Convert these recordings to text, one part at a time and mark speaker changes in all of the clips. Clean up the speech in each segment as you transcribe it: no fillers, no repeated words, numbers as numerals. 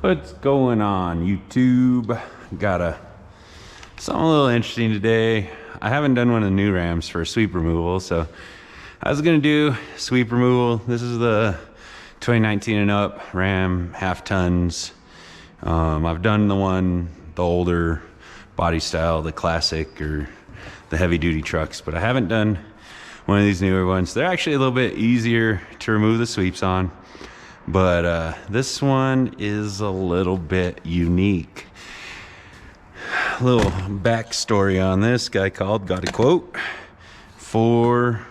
Speaker 1: What's going on, YouTube? Got something a little interesting today. I haven't done one of the new Rams for sweep removal, so I was gonna do sweep removal. This is the 2019 and up Ram half tons. I've done the older body style, the classic or the heavy duty trucks, but I haven't done one of these newer ones. They're actually a little bit easier to remove the sweeps on, but this one is a little bit unique. A little backstory on this. Guy called, got a quote for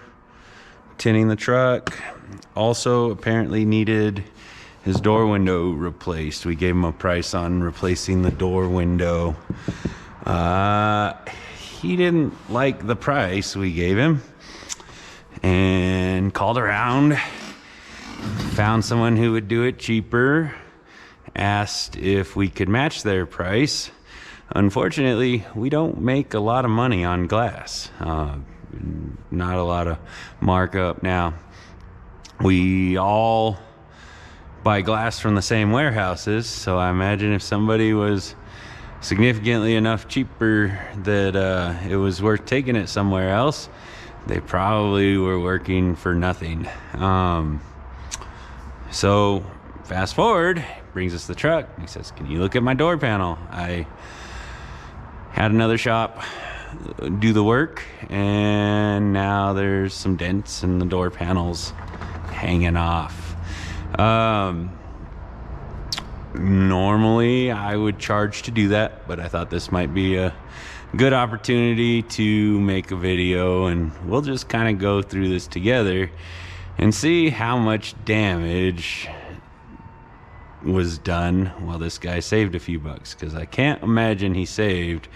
Speaker 1: tinting the truck. Also apparently needed his door window replaced. We gave him a price on replacing the door window. He didn't like the price we gave him and called around, found someone who would do it cheaper, asked if we could match their price. Unfortunately, we don't make a lot of money on glass. Not a lot of markup. Now, we all buy glass from the same warehouses, so I imagine if somebody was significantly enough cheaper that it was worth taking it somewhere else, they probably were working for nothing. So fast forward, brings us the truck. He says, "Can you look at my door panel?" I had another shop do the work, and now there's some dents in the door panels hanging off. Normally I would charge to do that, but I thought this might be a good opportunity to make a video, and we'll just kind of go through this together and see how much damage was done while this guy saved a few bucks, because I can't imagine he saved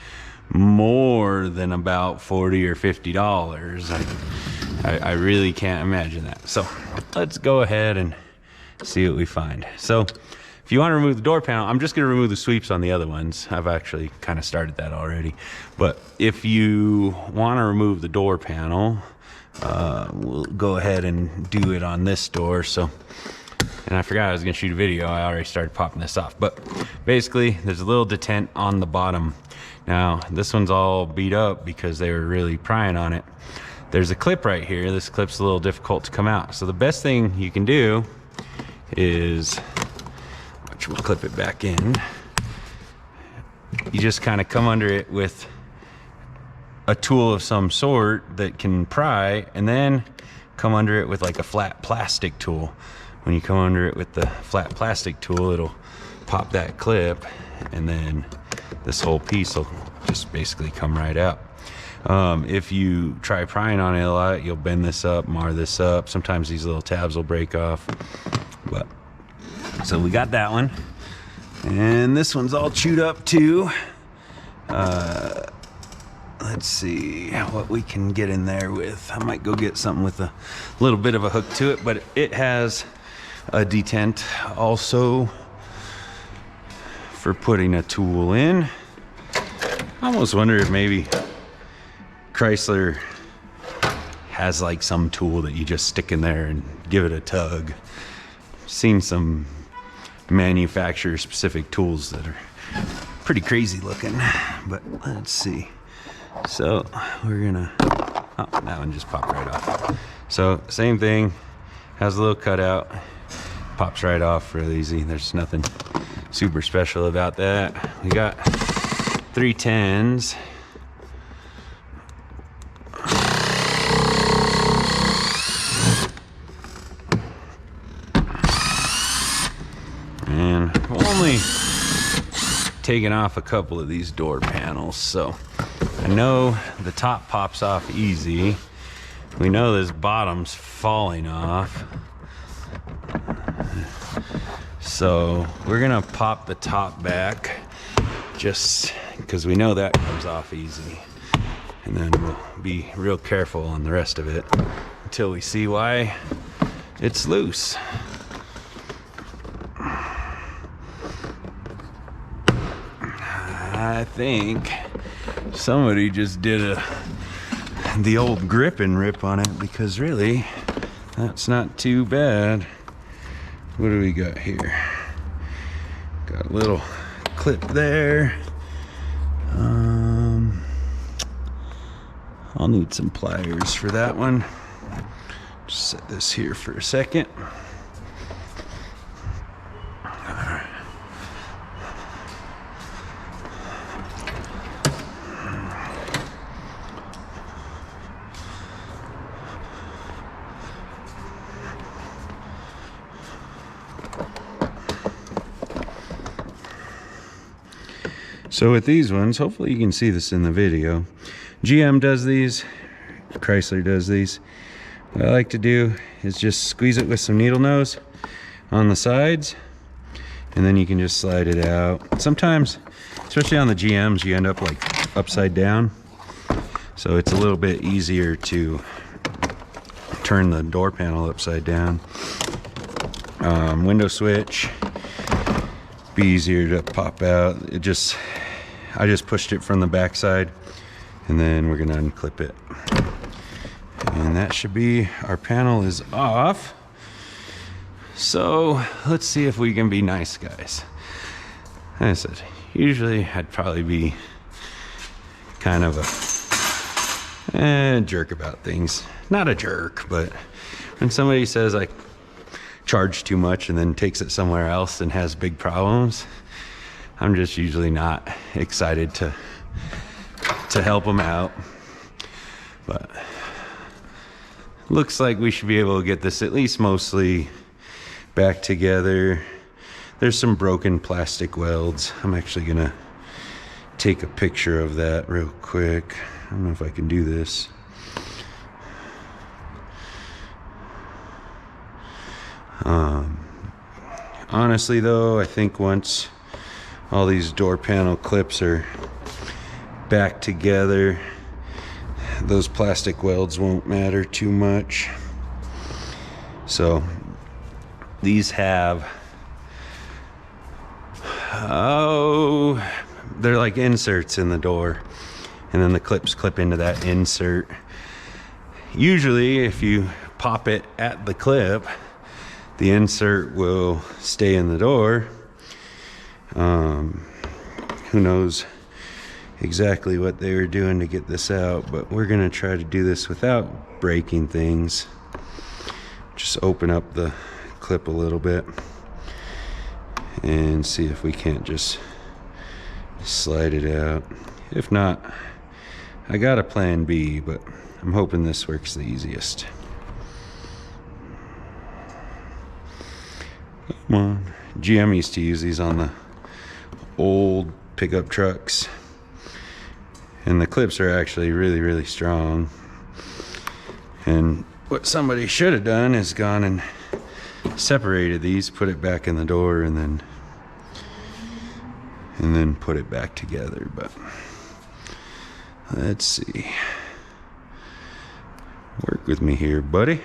Speaker 1: more than about $40 or $50. I really can't imagine that. So let's go ahead and see what we find. So if you want to remove the door panel, I'm just going to remove the sweeps on the other ones. I've actually kind of started that already. But if you want to remove the door panel, we'll go ahead and do it on this door. So, and I forgot I was going to shoot a video. I already started popping this off. But basically, there's a little detent on the bottom. Now, this one's all beat up because they were really prying on it. There's a clip right here. This clip's a little difficult to come out. So the best thing you can do is, we'll clip it back in. You just kind of come under it with a tool of some sort that can pry, and then come under it with like a flat plastic tool. When you come under it with the flat plastic tool, it'll pop that clip, and then this whole piece will just basically come right out. If you try prying on it a lot, you'll bend this up, mar this up. Sometimes these little tabs will break off. But so we got that one, and this one's all chewed up too. Let's see what we can get in there with. I might go get something with a little bit of a hook to it, but it has a detent also for putting a tool in. I almost wonder if maybe Chrysler has like some tool that you just stick in there and give it a tug. Seen some manufacturer specific tools that are pretty crazy looking, but let's see. So we're gonna, oh, that one just popped right off. So same thing, has a little cutout, pops right off real easy. There's nothing super special about that. We got 310s. And I've only taken off a couple of these door panels, so I know the top pops off easy. We know this bottom's falling off. So we're gonna pop the top back just because we know that comes off easy. And then we'll be real careful on the rest of it until we see why it's loose. I think somebody just did the old grip and rip on it, because really that's not too bad. What do we got here? Got Got a little clip there. I'll need some pliers for that one. Just set this here for a second. So with these ones, hopefully you can see this in the video. GM does these, Chrysler does these. What I like to do is just squeeze it with some needle nose on the sides, and then you can just slide it out. Sometimes, especially on the GMs, you end up like upside down. So it's a little bit easier to turn the door panel upside down. Window switch, be easier to pop out. I just pushed it from the back side, and then we're gonna unclip it. And that should be, our panel is off. So let's see if we can be nice guys. Like I said, usually I'd probably be kind of a jerk about things. Not a jerk, but when somebody says I charge too much and then takes it somewhere else and has big problems, I'm just usually not excited to help them out. But looks like we should be able to get this at least mostly back together. There's some broken plastic welds. I'm actually gonna take a picture of that real quick. I don't know if I can do this. Honestly though, I think once all these door panel clips are back together, those plastic welds won't matter too much. So these have, they're like inserts in the door, and then the clips clip into that insert. Usually if you pop it at the clip, the insert will stay in the door. Who knows exactly what they were doing to get this out, but we're gonna try to do this without breaking things. Just open up the clip a little bit and see if we can't just slide it out. If not, I got a plan B, but I'm hoping this works the easiest. Come on. GM used to use these on the old pickup trucks, and the clips are actually really, really strong. And what somebody should have done is gone and separated these, put it back in the door, and then put it back together. But let's see. Work with me here, buddy.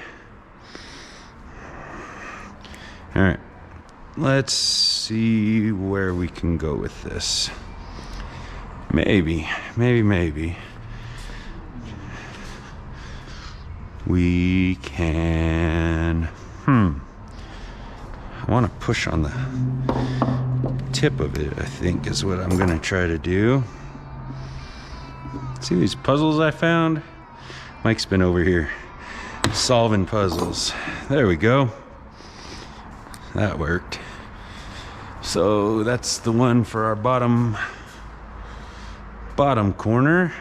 Speaker 1: All right, let's see where we can go with this. Maybe we can, I want to push on the tip of it, I think is what I'm gonna try to do. See these puzzles I found? Mike's been over here solving puzzles. There we go. That worked. So that's the one for our bottom corner.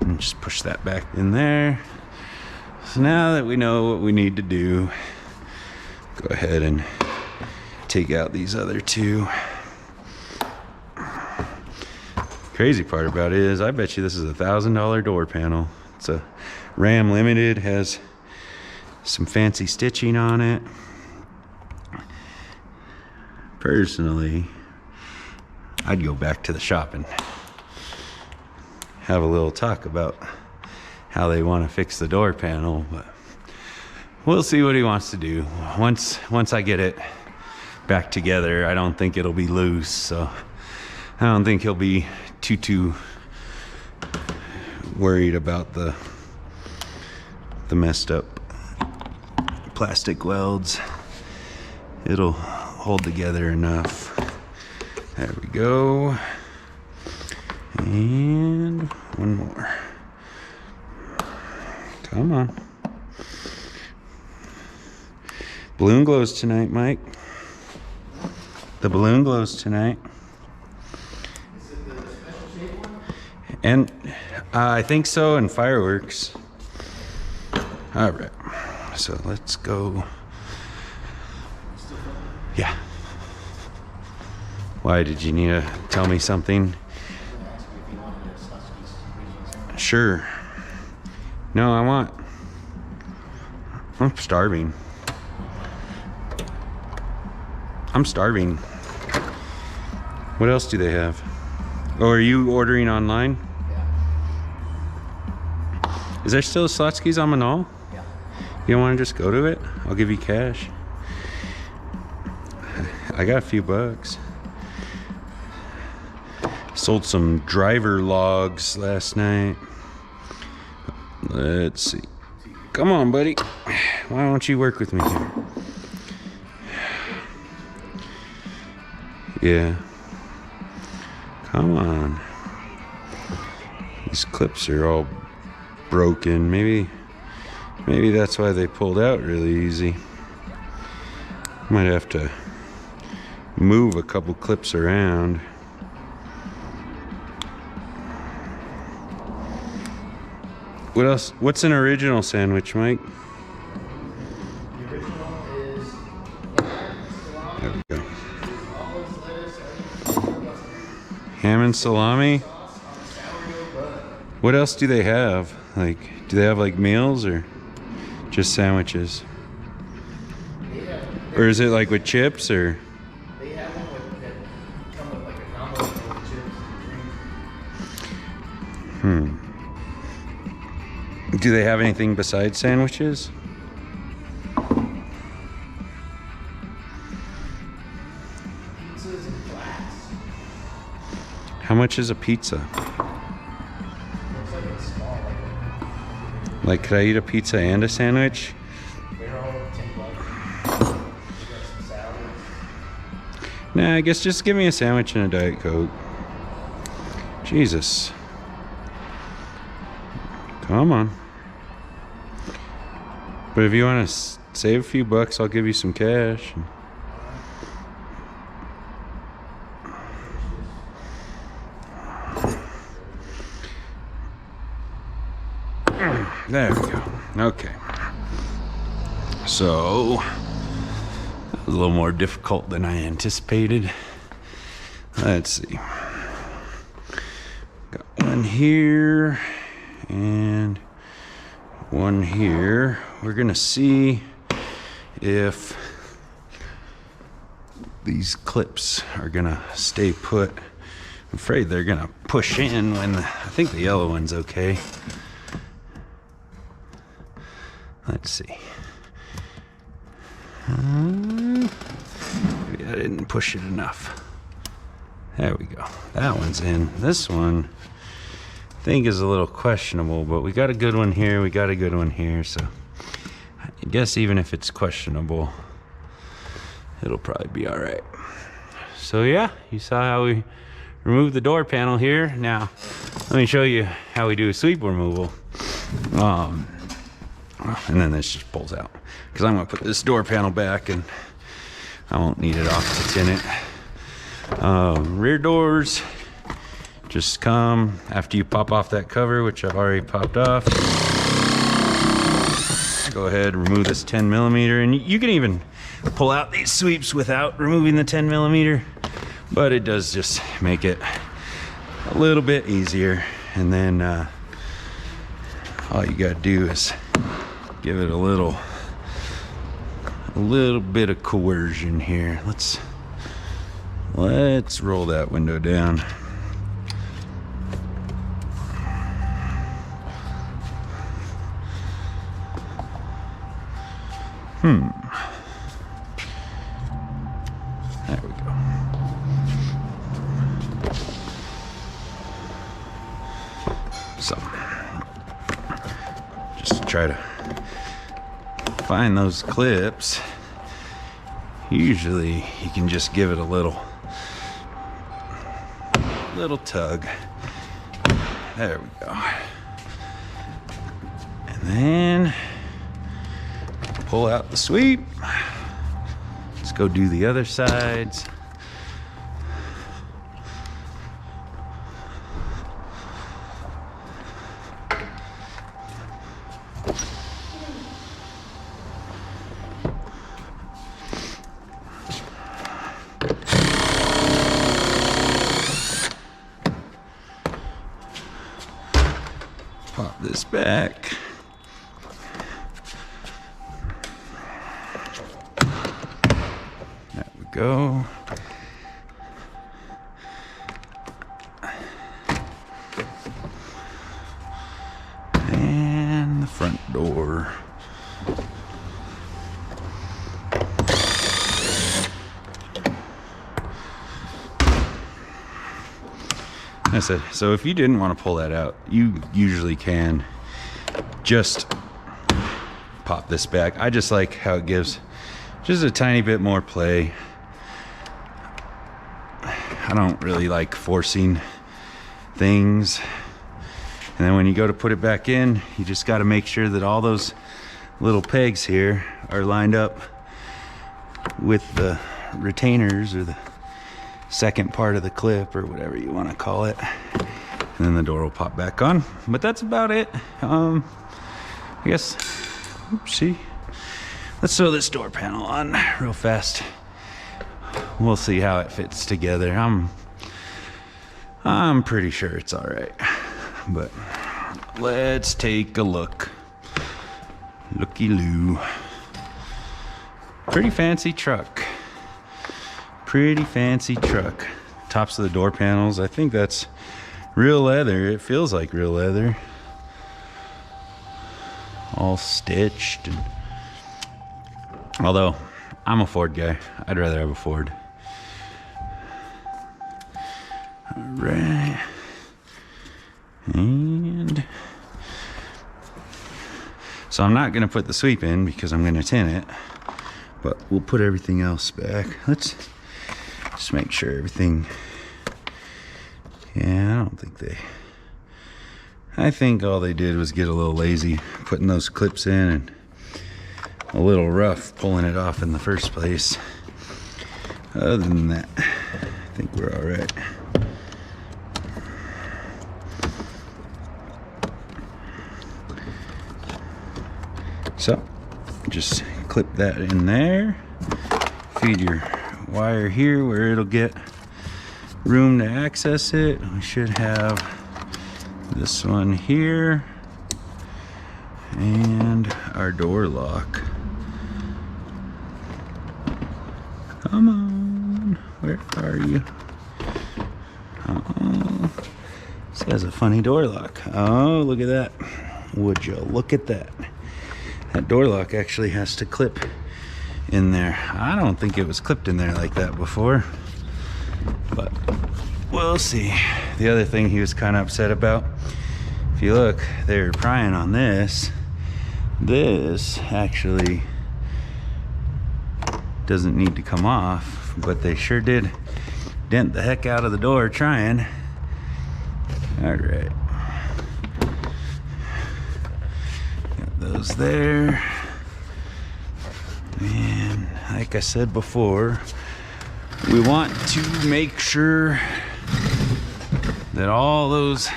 Speaker 1: And just push that back in there. So now that we know what we need to do, go ahead and take out these other two. Crazy part about it is I bet you this is a $1,000 door panel. It's a Ram Limited, has some fancy stitching on it. Personally, I'd go back to the shop and have a little talk about how they want to fix the door panel, but we'll see what he wants to do. Once I get it back together, I don't think it'll be loose, so I don't think he'll be too worried about the messed up plastic welds. It'll hold together enough. There we go. And one more. Come on. Balloon glows tonight, Mike. The balloon glows tonight.
Speaker 2: Is it the special shape one?
Speaker 1: And I think so, and fireworks. All right, so let's go. Yeah. Why did you need to tell me something? Sure. No, I'm starving. I'm starving. What else do they have? Oh, are you ordering online?
Speaker 2: Yeah.
Speaker 1: Is there still a Slotsky's on Manal?
Speaker 2: Yeah.
Speaker 1: You don't want to just go to it? I'll give you cash. I got a few bucks. Sold some driver logs last night. Let's see. Come on, buddy. Why don't you work with me here? Yeah. Come on. These clips are all broken. Maybe that's why they pulled out really easy. Might have to move a couple clips around. What else? What's an original sandwich, Mike?
Speaker 2: The original is
Speaker 1: There we go. Ham and salami. What else do they have? Like, do they have like meals or just sandwiches? Or is it like with chips or?
Speaker 2: They have one that come with like a combo with chips and drink.
Speaker 1: Do they have anything besides sandwiches?
Speaker 2: Pizzas and flats.
Speaker 1: How much is a pizza?
Speaker 2: Looks like it's small,
Speaker 1: Like, could I eat a pizza and a sandwich?
Speaker 2: they're all $10. You got some salad.
Speaker 1: Nah, I guess just give me a sandwich and a Diet Coke. Jesus. Come on. But if you want to save a few bucks, I'll give you some cash. There we go. Okay. So, that was a little more difficult than I anticipated. Let's see. Got one here and one here. We're gonna see if these clips are gonna stay put. I'm afraid they're gonna push in when I think the yellow one's okay. Let's see. Maybe I didn't push it enough. There we go. That one's in. This one I think is a little questionable, but we got a good one here. We got a good one here. So I guess even if it's questionable, it'll probably be all right. So yeah, you saw how we removed the door panel here. Now, let me show you how we do a sweep removal. And then this just pulls out, because I'm gonna put this door panel back and I won't need it off to tin it. Rear doors just come after you pop off that cover, which I've already popped off. Go ahead, remove this 10mm, and you can even pull out these sweeps without removing the 10mm, but it does just make it a little bit easier. And then all you gotta do is give it a little bit of coercion here. Let's roll that window down. There we go. So, just try to find those clips. Usually you can just give it a little tug. There we go. And then pull out the sweep. Let's go do the other sides. Pop this back. There we go. And the front door. I said, so if you didn't want to pull that out, you usually can just pop this back. I just like how it gives just a tiny bit more play. I don't really like forcing things. And then when you go to put it back in, you just got to make sure that all those little pegs here are lined up with the retainers or the second part of the clip or whatever you want to call it, and then the door will pop back on. But that's about it. I guess, oopsie. Let's throw this door panel on real fast. We'll see how it fits together. I'm pretty sure it's all right, but let's take a look. Looky-loo. Pretty fancy truck. Pretty fancy truck. Tops of the door panels, I think that's real leather. It feels like real leather. All stitched. And although I'm a Ford guy, I'd rather have a Ford. All right. And so I'm not gonna put the sweep in because I'm gonna tint it, but we'll put everything else back. Let's just make sure everything, yeah, I don't think I think all they did was get a little lazy putting those clips in and a little rough pulling it off in the first place. Other than that, I think we're all right. So just clip that in there, feed your wire here where it'll get room to access it. We should have this one here and our door lock. Come on, where are you? Oh, this has a funny door lock. Oh, look at that. Would you look at that? That door lock actually has to clip in there. I don't think it was clipped in there like that before, but we'll see. The other thing he was kind of upset about, if you look, they're prying on this. This actually doesn't need to come off, but they sure did dent the heck out of the door trying. All right. Got those there. And like I said before, we want to make sure that all those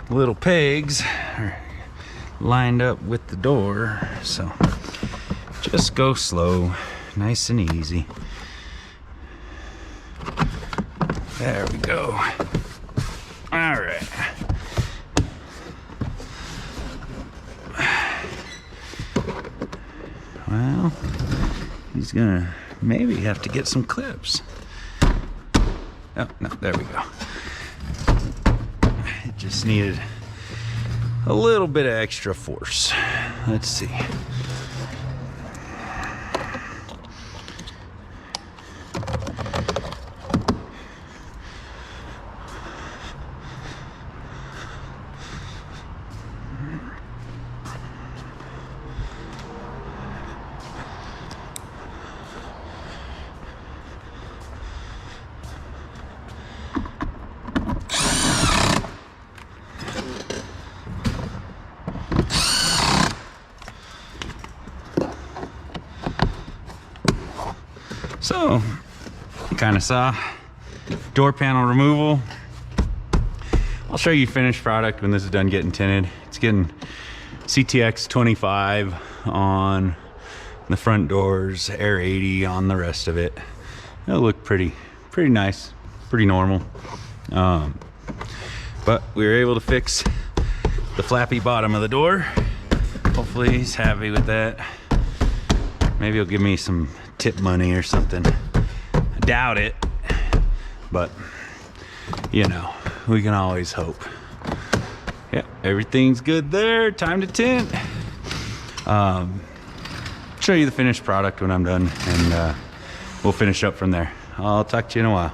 Speaker 1: little pegs are lined up with the door. So just go slow, nice and easy. There we go. All right. Well, he's gonna maybe have to get some clips. Oh, no, there we go. It just needed a little bit of extra force. Let's see. You kind of saw door panel removal. I'll show you finished product when this is done getting tinted. It's getting CTX25 on the front doors, Air80 on the rest of it. It'll look pretty nice, pretty normal. But we were able to fix the flappy bottom of the door. Hopefully he's happy with that. Maybe he'll give me some tip money or something. I doubt it, but you know, we can always hope. Yep, everything's good there. Time to tint. Show you the finished product when I'm done, and we'll finish up from there. I'll talk to you in a while.